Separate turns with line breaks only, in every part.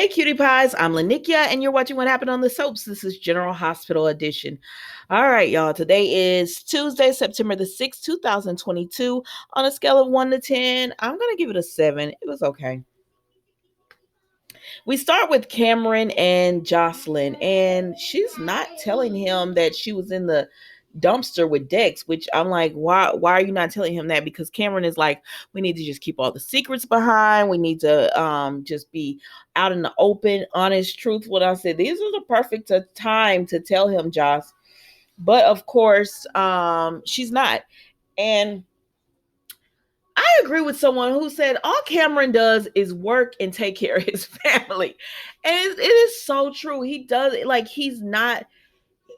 Hey, cutie pies. I'm Lanikia, and you're watching What Happened on the Soaps. This is General Hospital Edition. All right, y'all. Today is Tuesday, September the 6th, 2022. On a scale of 1 to 10, I'm going to give it a 7. It was okay. We start with Cameron and Jocelyn, and she's not telling him that she was in the dumpster with Dex, which I'm like, why are you not telling him that? Because Cameron is like, we need to just keep all the secrets behind. We need to just be out in the open, honest, truthful. I said these are the perfect time to tell him, Joss. But of course, she's not. And I agree with someone who said all Cameron does is work and take care of his family. And it is so true. He does it like he's not.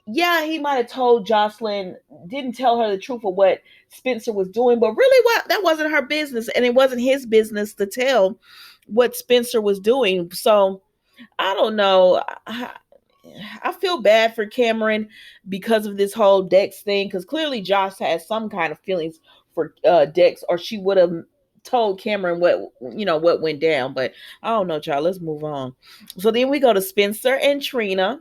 Yeah, he might have told Jocelyn, didn't tell her the truth of what Spencer was doing, but really that wasn't her business. And it wasn't his business to tell what Spencer was doing. So I don't know. I feel bad for Cameron because of this whole Dex thing, because clearly Josh has some kind of feelings for Dex, or she would have told Cameron what went down. But I don't know, child. Let's move on. So then we go to Spencer and Trina.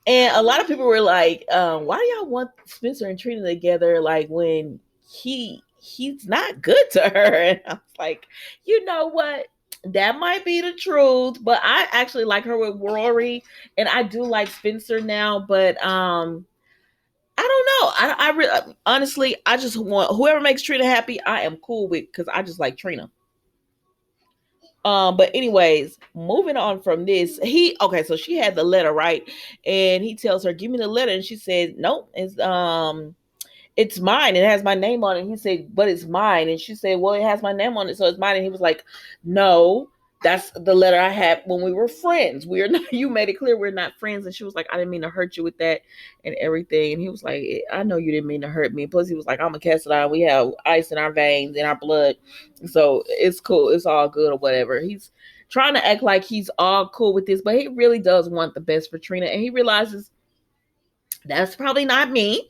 And a lot of people were like, why do y'all want Spencer and Trina together? Like when he's not good to her. And I was like, you know what? That might be the truth, but I actually like her with Rory, and I do like Spencer now. But I don't know. I really, honestly, I just want whoever makes Trina happy. I am cool with, because I just like Trina. But anyways, moving on from this, so she had the letter, right? And he tells her, give me the letter. And she said, nope, it's mine. It has my name on it. He said, but it's mine. And she said, well, it has my name on it, so it's mine. And he was like, no, that's the letter I had when we were friends. We are not, you made it clear we're not friends. And she was like, I didn't mean to hurt you with that and everything. And he was like, I know you didn't mean to hurt me. Plus he was like, I'm a Cassidy. We have ice in our veins, in our blood. So it's cool. It's all good or whatever. He's trying to act like he's all cool with this, but he really does want the best for Trina. And he realizes that's probably not me.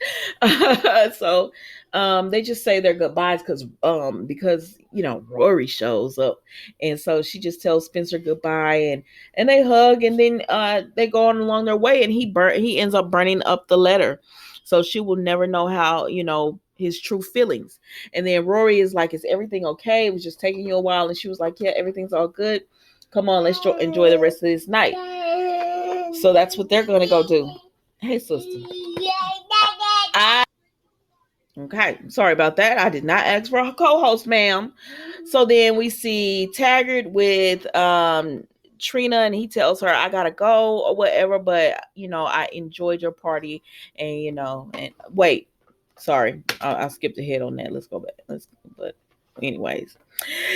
So they just say their goodbyes because Rory shows up, and so she just tells Spencer goodbye, and they hug, and then they go on along their way, and he ends up burning up the letter, so she will never know how his true feelings. And then Rory is like, is everything okay? It was just taking you a while. And she was like, yeah, everything's all good. Come on, let's enjoy the rest of this night. So that's what they're gonna go do. Hey, sister. Okay, sorry about that. I did not ask for a co-host, ma'am. So then we see Taggart with Trina, and he tells her, I gotta go or whatever, but I enjoyed your party, and and wait, sorry, I skipped ahead on that. Let's go back. But anyways,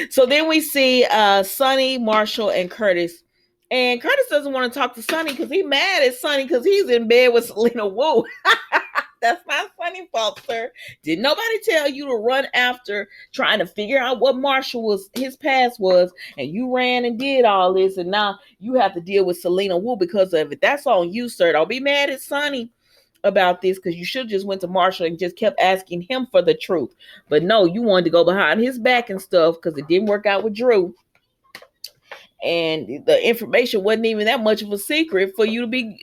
so then we see Sonny, Marshall, and Curtis. And Curtis doesn't want to talk to Sonny because he's mad at Sonny because he's in bed with Selena Wu. That's not Sonny's fault, sir. Did nobody tell you to run after trying to figure out what Marshall his past was, and you ran and did all this, and now you have to deal with Selena Wu because of it? That's on you, sir. Don't be mad at Sonny about this, because you should have just went to Marshall and just kept asking him for the truth. But no, you wanted to go behind his back and stuff because it didn't work out with Drew. And the information wasn't even that much of a secret for you to be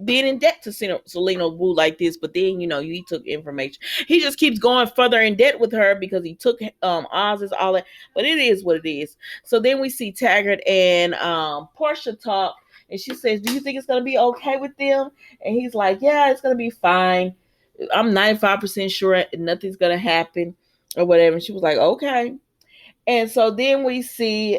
being in debt to Selena Wu like this. But then, he took information. He just keeps going further in debt with her because he took Oz's, all that. But it is what it is. So then we see Taggart and Portia talk. And she says, do you think it's going to be okay with them? And he's like, yeah, it's going to be fine. I'm 95% sure nothing's going to happen or whatever. And she was like, okay. And so then we see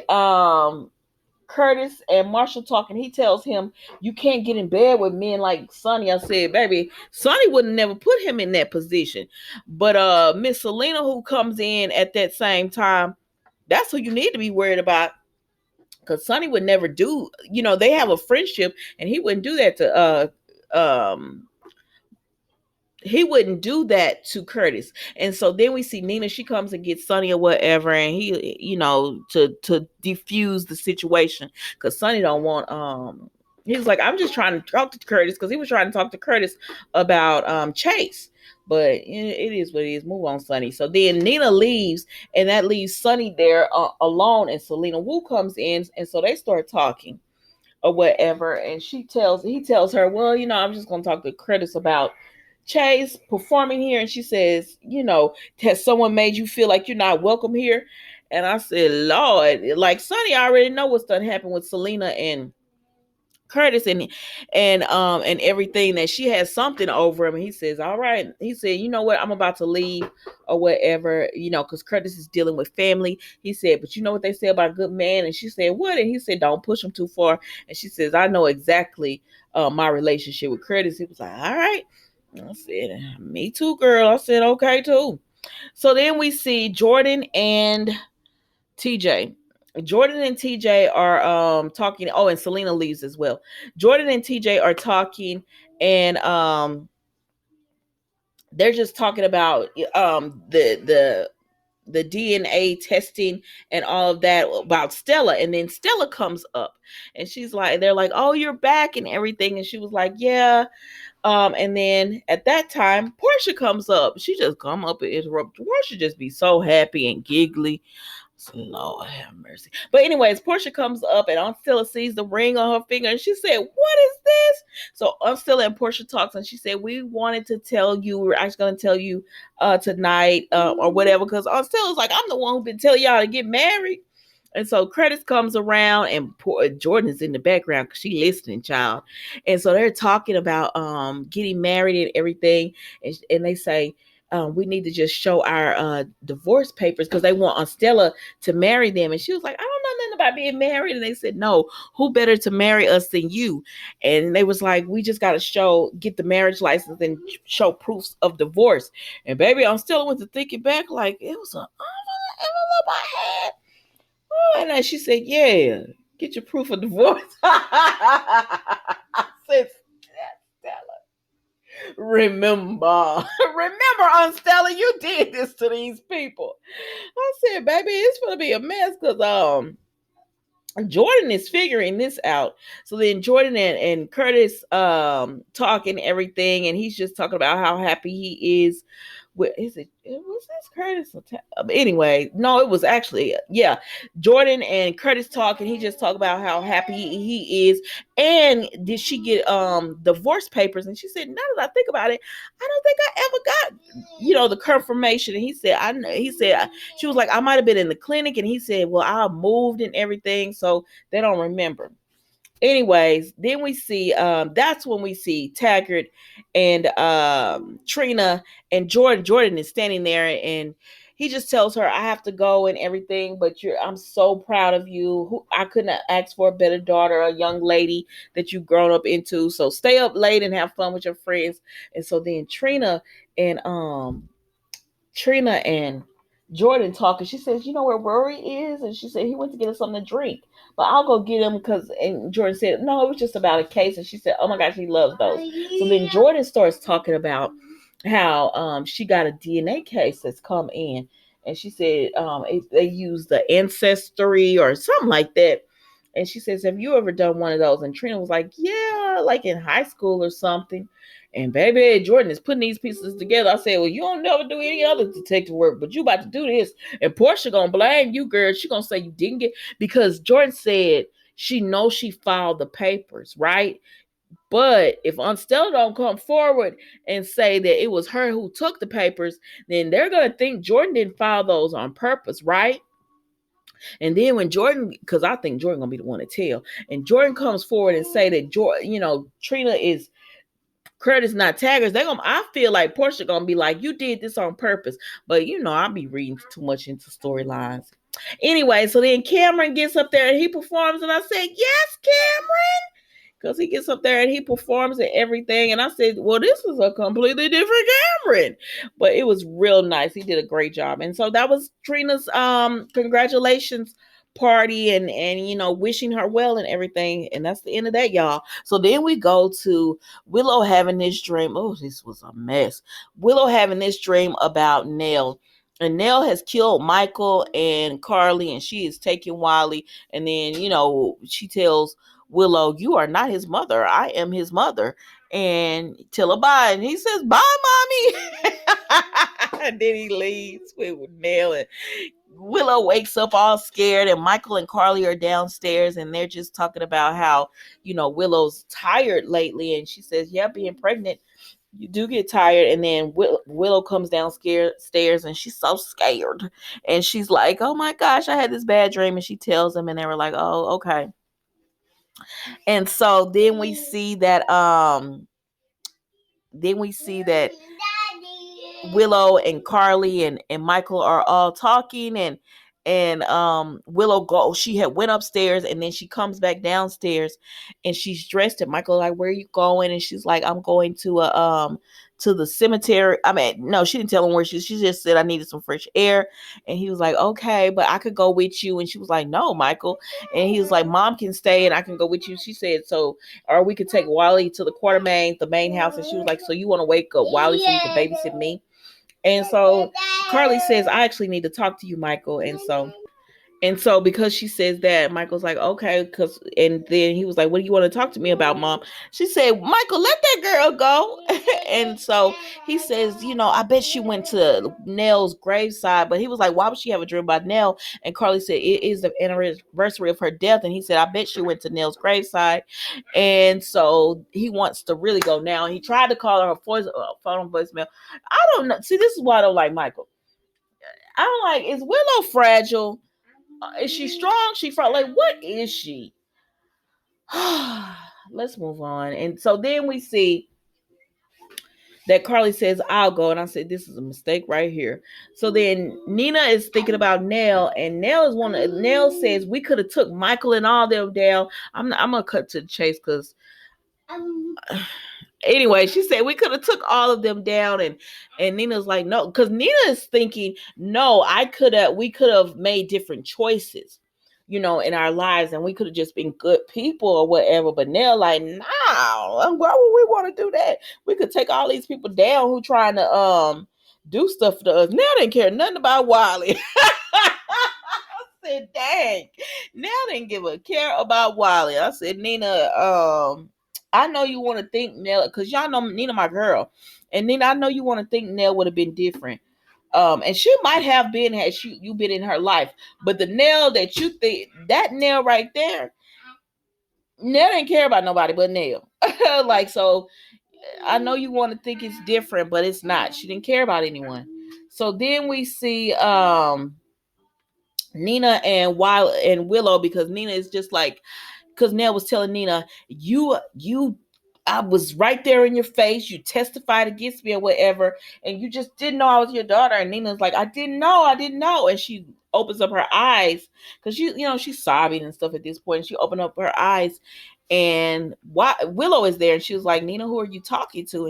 Curtis and Marshall talking. He tells him, you can't get in bed with men like Sonny. I said, baby, Sonny would never put him in that position. But Miss Selena, who comes in at that same time, that's who you need to be worried about. Because Sonny would never do, they have a friendship, and he wouldn't do that to he wouldn't do that to Curtis. And so then we see Nina, she comes and gets Sonny or whatever, and he, to defuse the situation, because Sonny don't want He was like, I'm just trying to talk to Curtis, because he was trying to talk to Curtis about Chase. But it is what it is. Move on, Sonny. So then Nina leaves, and that leaves Sonny there alone. And Selena Wu comes in, and so they start talking or whatever. And he tells her, well, I'm just gonna talk to Curtis about Chase performing here. And she says, has someone made you feel like you're not welcome here? And I said, Lord, like Sonny already know what's done happened with Selena and Curtis and everything, that she has something over him. And he says, all right. He said, you know what, I'm about to leave or whatever, because Curtis is dealing with family. He said, but you know what they say about a good man? And she said, what? And he said, don't push him too far. And she says, I know exactly my relationship with Curtis. He was like, all right. I said, me too, girl. I said, okay too. So then we see Jordan and TJ. Jordan and TJ are talking. Oh, and Selena leaves as well. Jordan and TJ are talking, and they're just talking about the DNA testing and all of that about Stella. And then Stella comes up, and she's like, they're like, oh, you're back and everything. And she was like, yeah. And then at that time, Portia comes up. She just come up and interrupt. Portia just be so happy and giggly. Lord have mercy. But anyways, Portia comes up, and Aunt Stella sees the ring on her finger, and she said, what is this? So Aunt Stella and Portia talks, and she said, we wanted to tell you, we're actually going to tell you tonight or whatever, because Aunt Stella's like, I'm the one who's been telling y'all to get married. And so Curtis comes around, and Jordan is in the background because she's listening, child. And so they're talking about getting married and everything. And they say, we need to just show our divorce papers, because they want Stella to marry them. And she was like, I don't know nothing about being married. And they said, no, who better to marry us than you? And they was like, we just got to get the marriage license and show proofs of divorce. And baby, Stella went to thinking back, like, it was an envelope I had. Oh, and then she said, yeah, get your proof of divorce. I said, Stella, remember, Aunt Stella, you did this to these people. I said, baby, it's going to be a mess, because Jordan is figuring this out. So then Jordan and Curtis talking everything, and he's just talking about how happy he is. Was this Curtis? Anyway, no, it was actually, yeah, Jordan and Curtis talking. He just talked about how happy he is. And did she get divorce papers? And she said, now that I think about it, I don't think I ever got the confirmation. And he said, I know. He said, she was like, I might have been in the clinic. And he said, well, I moved and everything, so they don't remember. Anyways, then we see that's when we see Taggart and Trina and Jordan is standing there, and he just tells her, I have to go and everything, but I'm so proud of you. I couldn't ask for a better daughter, a young lady that you've grown up into. So stay up late and have fun with your friends. And so then Trina and Jordan talking. She says, you know where Rory is? And she said, he went to get us something to drink, but I'll go get him, and Jordan said, no, it was just about a case. And she said, oh my gosh, he loves those. So then Jordan starts talking about how she got a DNA case that's come in. And she said they use the Ancestry or something like that. And she says, have you ever done one of those? And Trina was like, yeah, like in high school or something. And baby, Jordan is putting these pieces together. I said, well, you don't never do any other detective work, but you about to do this. And Portia gonna blame you, girl. She gonna say you didn't get, because Jordan said she knows she filed the papers, right? But if Aunt Stella don't come forward and say that it was her who took the papers, then they're gonna think Jordan didn't file those on purpose, right? And then when Jordan, because I think Jordan gonna be the one to tell, and Jordan comes forward and say that Trina is Curtis, not Taggart, I feel like Portia gonna be like, you did this on purpose. But I'll be reading too much into storylines. Anyway, so then Cameron gets up there and he performs, and I said, yes, Cameron. Because he gets up there and he performs and everything. And I said, well, this is a completely different Cameron. But it was real nice. He did a great job. And so that was Trina's congratulations party, and wishing her well and everything. And that's the end of that, y'all. So then we go to Willow having this dream. Oh, this was a mess. Willow having this dream about Nell. And Nell has killed Michael and Carly, and she is taking Wiley. And then, she tells Willow, you are not his mother. I am his mother. And tell her bye. And he says, bye, mommy. And then he leaves with Nell. And Willow wakes up all scared, and Michael and Carly are downstairs, and they're just talking about how, Willow's tired lately. And she says, yeah, being pregnant, you do get tired. And then Willow comes downstairs, and she's so scared. And she's like, oh my gosh, I had this bad dream. And she tells them, and they were like, oh, okay. And so then we see that Willow and Carly and Michael are all talking, and Willow she had went upstairs, and then she comes back downstairs, and she's dressed, and Michael like, where are you going? And she's like, I'm going to the cemetery. I mean, no, she didn't tell him where she just said I needed some fresh air. And he was like, okay, but I could go with you. And she was like, no, Michael. And he was like, mom can stay and I can go with you. She said, so, or we could take Wally to the main house. And she was like, so you want to wake up Wally so you can babysit me? And so Carly says, I actually need to talk to you, Michael. And so because she says that, Michael's like, okay, and then he was like, what do you want to talk to me about, mom? She said, Michael, let that girl go. And so he says, I bet she went to Nell's graveside. But he was like, why would she have a dream about Nell? And Carly said, it is the anniversary of her death. And he said, I bet she went to Nell's graveside. And so he wants to really go now. And he tried to call her phone voicemail. I don't know. See, this is why I don't like Michael. I don't like, is Willow fragile? Is she strong? She fragile? Like, what is she? Let's move on. And so then we see that Carly says, I'll go. And I said, this is a mistake right here. So then Nina is thinking about Nell, and Nell says, we could have took Michael and all them down. I'm gonna cut to the chase because anyway, she said we could have took all of them down, and Nina's like, no, because Nina is thinking, no, we could have made different choices, in our lives, and we could have just been good people or whatever. But Nell like, no, why would we want to do that? We could take all these people down who trying to do stuff to us. Nell didn't care nothing about Wally. I said, dang, Nell didn't give a care about Wally. I said, Nina, I know you want to think Nell, because y'all know Nina, my girl. And Nina, I know you want to think Nell would have been different. And she might have been had you been in her life. But the Nell that you think, that Nell right there, Nell didn't care about nobody but Nell. Like, so I know you want to think it's different, but it's not. She didn't care about anyone. So then we see Nina and Willow, because Nina is just like, because Nell was telling Nina, I was right there in your face. You testified against me or whatever, and you just didn't know I was your daughter. And Nina's like, I didn't know. And she opens up her eyes because she's sobbing and stuff at this point. And she opened up her eyes, and Willow is there, and she was like, Nina, who are you talking to? And